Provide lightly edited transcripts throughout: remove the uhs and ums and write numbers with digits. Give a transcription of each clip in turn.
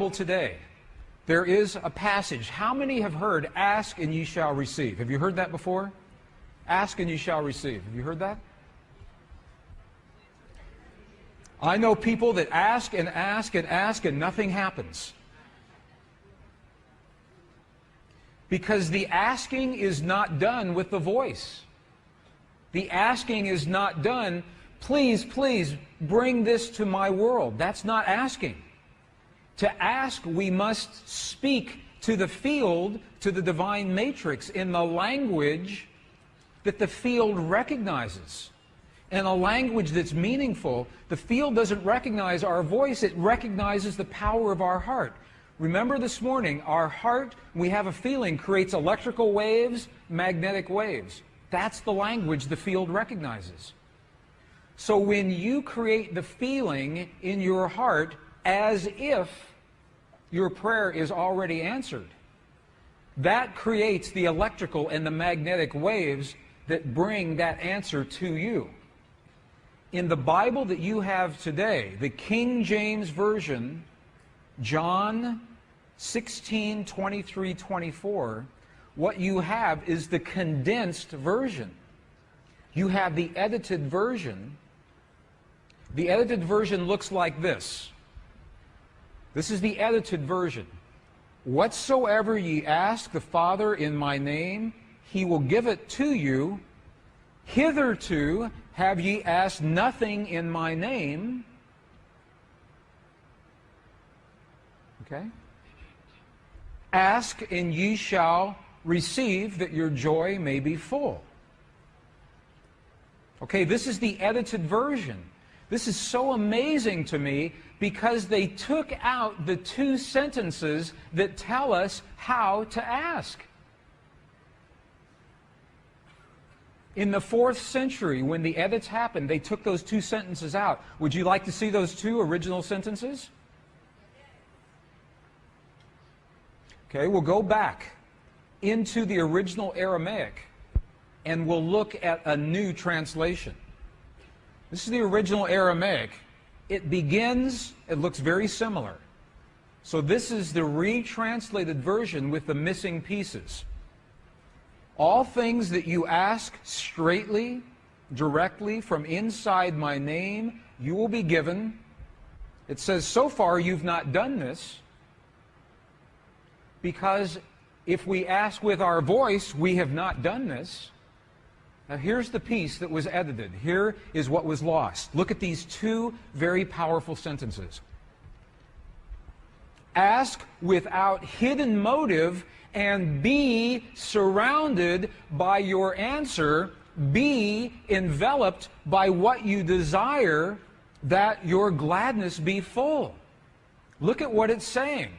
Bible today, there is a passage. How many have heard, ask and ye shall receive? Have you heard that before? Ask and ye shall receive. Have you heard that? I know people that ask and ask and ask and nothing happens. Because the asking is not done with the voice. The asking is not done, please, please, bring this to my world. That's not asking. To ask, we must speak to the field, to the divine matrix, in the language that the field recognizes. In a language that's meaningful. The field doesn't recognize our voice, it recognizes the power of our heart. Remember this morning, our heart, we have a feeling, creates electrical waves, magnetic waves. That's the language the field recognizes. So when you create the feeling in your heart as if your prayer is already answered, that creates the electrical and the magnetic waves that bring that answer to you. In the Bible that you have today, the King James Version, John 16, 23, 24, what you have is the condensed version. You have the edited version. The edited version looks like this. This is the edited version. Whatsoever ye ask the Father in my name, he will give it to you. Hitherto have ye asked nothing in my name. Okay? Ask and ye shall receive, that your joy may be full. Okay, this is the edited version. This is so amazing to me because they took out the two sentences that tell us how to ask. In the 4th century, when the edits happened, they took those two sentences out. Would you like to see those two original sentences? Okay, we'll go back into the original Aramaic and we'll look at a new translation. This is the original Aramaic. It begins, it looks very similar. So this is the retranslated version with the missing pieces. All things that you ask straightly, directly from inside my name, you will be given. It says, so far you've not done this, because if we ask with our voice, we have not done this. Now here's the piece that was edited. Here is what was lost. Look at these two very powerful sentences. Ask without hidden motive and be surrounded by your answer. Be enveloped by what you desire, that your gladness be full. Look at what it's saying.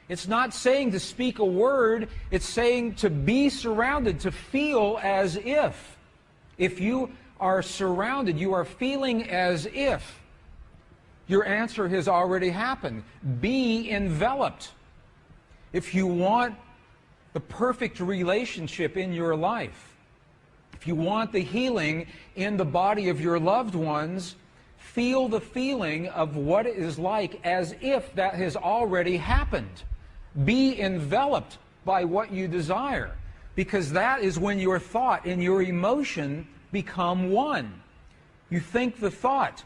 It's not saying to speak a word, it's saying to be surrounded, to feel as if. If you are surrounded, you are feeling as if your answer has already happened. Be enveloped. If you want the perfect relationship in your life, if you want the healing in the body of your loved ones, feel the feeling of what it is like as if that has already happened. Be enveloped by what you desire, because that is when your thought and your emotion become one. You think the thought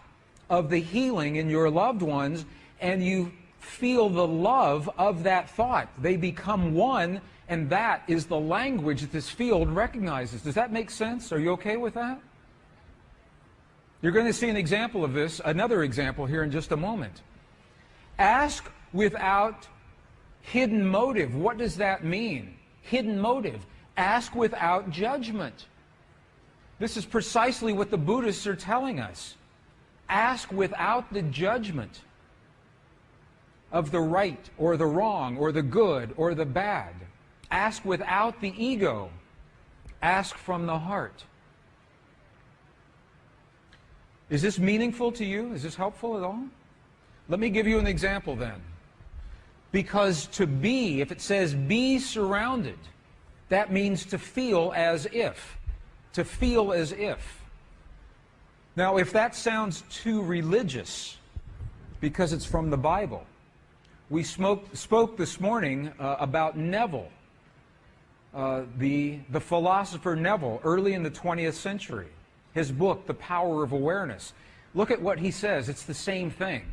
of the healing in your loved ones, and you feel the love of that thought. They become one, and that is the language that this field recognizes. Does that make sense? Are you okay with that? You're going to see an example of this, another example here in just a moment. Ask without hidden motive. What does that mean? Hidden motive. Ask without judgment. This is precisely what the Buddhists are telling us. Ask without the judgment of the right or the wrong or the good or the bad. Ask without the ego. Ask from the heart. Is this meaningful to you? Is this helpful at all? Let me give you an example then. Because to be, if it says be surrounded, that means to feel as if. To feel as if. Now, if that sounds too religious, because it's from the Bible, We spoke this morning about Neville, the philosopher Neville, early in the 20th century. His book, The Power of Awareness. Look at what he says. It's the same thing.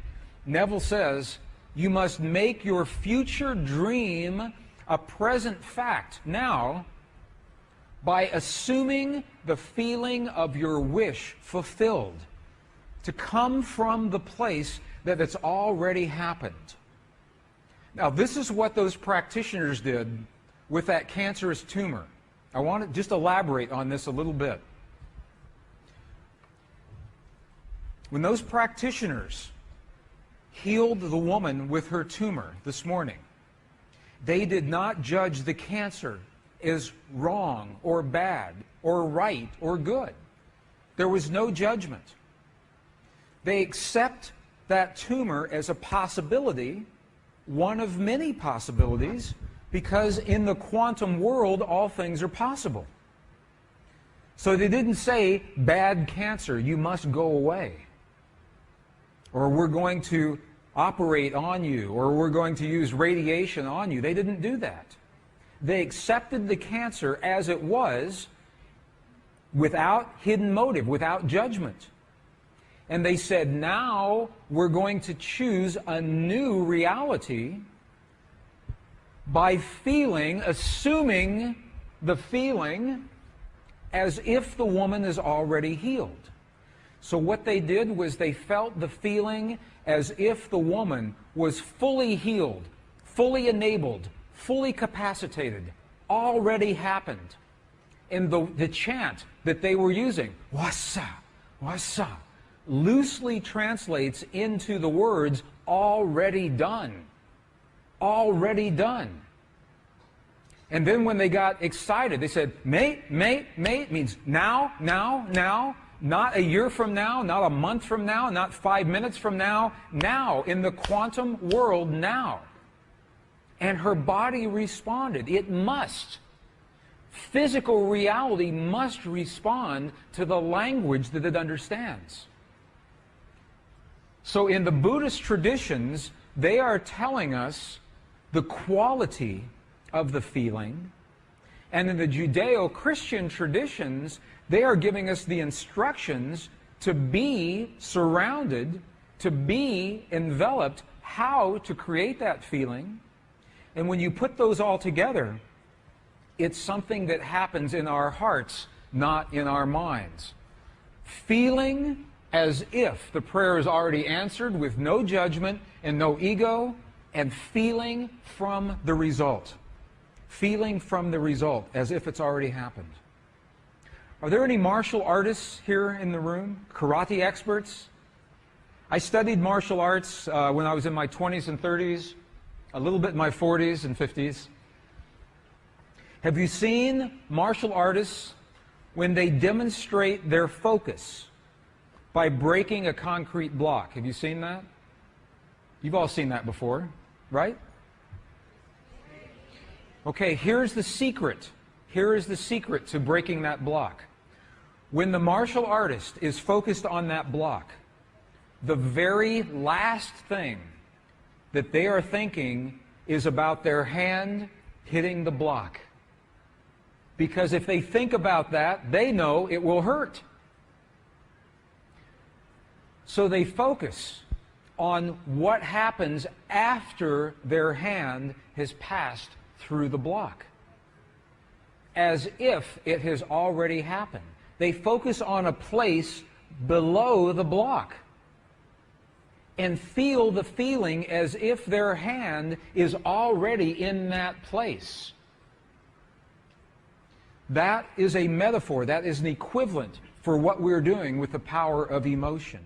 Neville says, you must make your future dream a present fact now by assuming the feeling of your wish fulfilled to come from the place that it's already happened. Now, this is what those practitioners did with that cancerous tumor. I want to just elaborate on this a little bit. When those practitioners healed the woman with her tumor this morning, they did not judge the cancer as wrong or bad or right or good. There was no judgment. They accept that tumor as a possibility, one of many possibilities, because in the quantum world all things are possible. So they didn't say, bad cancer, you must go away. Or we're going to operate on you, or we're going to use radiation on you. They didn't do that. They accepted the cancer as it was, without hidden motive, without judgment. And they said, now we're going to choose a new reality by feeling, assuming the feeling as if the woman is already healed. So what they did was they felt the feeling as if the woman was fully healed, fully enabled, fully capacitated, already happened. And the chant that they were using, wassa, wassa, loosely translates into the words, already done. Already done. And then when they got excited, they said, mate, mate, mate, means now, now, now. Not a year from now, not a month from now, not 5 minutes from now. Now, in the quantum world, now. And her body responded. It must. Physical reality must respond to the language that it understands. So in the Buddhist traditions, they are telling us the quality of the feeling. And in the Judeo-Christian traditions, they are giving us the instructions to be surrounded, to be enveloped, how to create that feeling. And when you put those all together, it's something that happens in our hearts, not in our minds. Feeling as if the prayer is already answered with no judgment and no ego, and feeling from the result. Feeling from the result as if it's already happened. Are there any martial artists here in the room? Karate experts? I studied martial arts when I was in my 20s and 30s, a little bit in my 40s and 50s. Have you seen martial artists when they demonstrate their focus by breaking a concrete block? Have you seen that? You've all seen that before, right? Okay, here's the secret. Here is the secret to breaking that block. When the martial artist is focused on that block, the very last thing that they are thinking is about their hand hitting the block. Because if they think about that, they know it will hurt. So they focus on what happens after their hand has passed through the block, as if it has already happened. They focus on a place below the block and feel the feeling as if their hand is already in that place. That is a metaphor, that is an equivalent for what we're doing with the power of emotion.